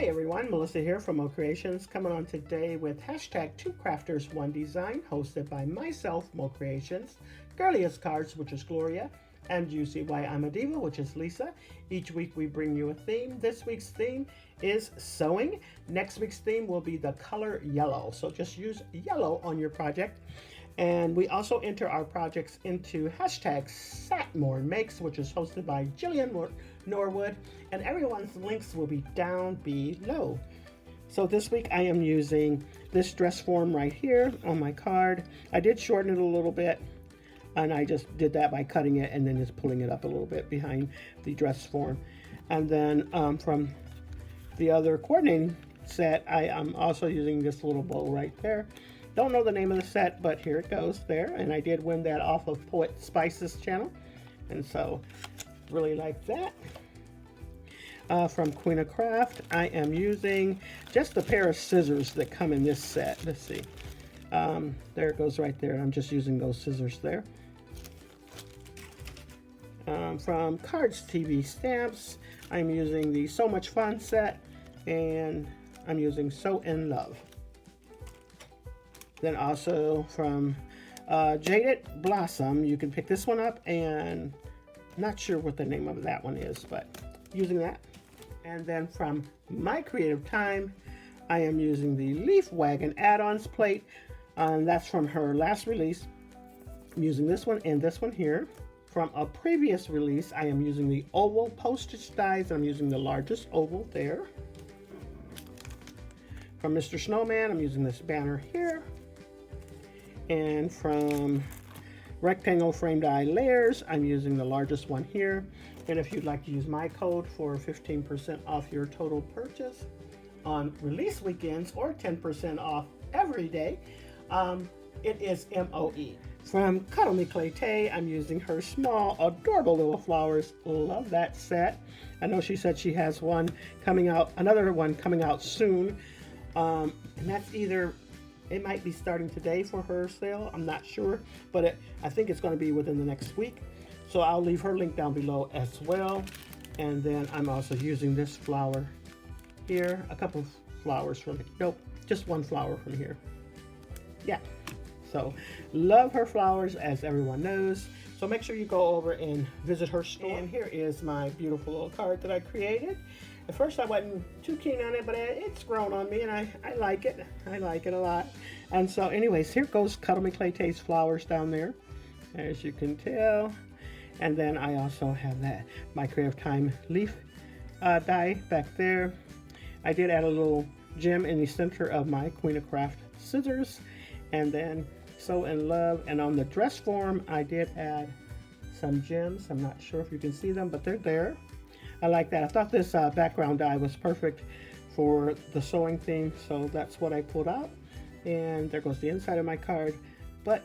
Hi everyone, Melissa here from Mo Creations, coming on today with hashtag 2crafters1design, hosted by myself, Mo Creations, Girliest Cards, which is Gloria, and You See Why I'm a Diva, which is Lisa. Each week we bring you a theme. This week's theme is sewing. Next week's theme will be the color yellow, so just use yellow on your project. And we also enter our projects into hashtag SatMoreMakes, which is hosted by Norwood, and everyone's links will be down below. So this week I am using this dress form right here on my card. I did shorten it a little bit, and I just did that by cutting it and then just pulling it up a little bit behind the dress form. And then from the other coordinating set, I am also using this little bow right there. Don't know the name of the set, but here it goes there. And I did win that off of Poet Spice's channel. And so, really like that. From Queen of Craft, I am using just a pair of scissors that come in this set. Let's see. There it goes right there. I'm just using those scissors there. From Cards TV Stamps, I'm using the So Much Fun set. And I'm using So In Love. Then also from Jaded Blossom, you can pick this one up, and not sure what the name of that one is, but using that. And then from My Creative Time, I am using the Leaf Wagon add-ons plate. That's from her last release. I'm using this one and this one here. From a previous release, I am using the oval postage dies. I'm using the largest oval there. From Mr. Snowman, I'm using this banner here. And from Rectangle Frame Die Layers, I'm using the largest one here. And if you'd like to use my code for 15% off your total purchase on release weekends or 10% off every day, it is MOE. From Cuddle Me Clay Tay, I'm using her small, adorable little flowers. Love that set. I know she said she has one coming out, another one coming out soon. And that's either, it might be starting today for her sale. I'm not sure, but I think it's going to be within the next week. So I'll leave her link down below as well. And then I'm also using this flower here. A couple of flowers from, nope, just one flower from here. Yeah. So love her flowers, as everyone knows. So make sure you go over and visit her store. And here is my beautiful little card that I created. At first I wasn't too keen on it, but it's grown on me, and I like it. I like it a lot. And so anyways, here goes Cuddle Me Clay Tay's flowers down there, as you can tell. And then I also have that My Creative Time leaf die back there. I did add a little gem in the center of my Queen of Craft scissors. And then So In Love. And on the dress form, I did add some gems. I'm not sure if you can see them, but they're there. I like that. I thought this background die was perfect for the sewing theme, so that's what I pulled out. And there goes the inside of my card. But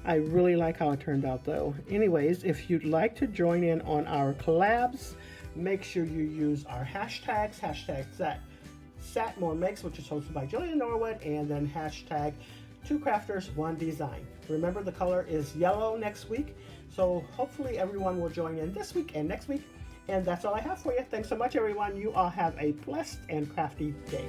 I really like how it turned out though. Anyways, if you'd like to join in on our collabs, make sure you use our hashtags, hashtag SatMoreMakes, which is hosted by Norwood, and then hashtag 2crafters1design. Remember, the color is yellow next week, so hopefully everyone will join in this week and next week. And that's all I have for you. Thanks so much, everyone. You all have a blessed and crafty day.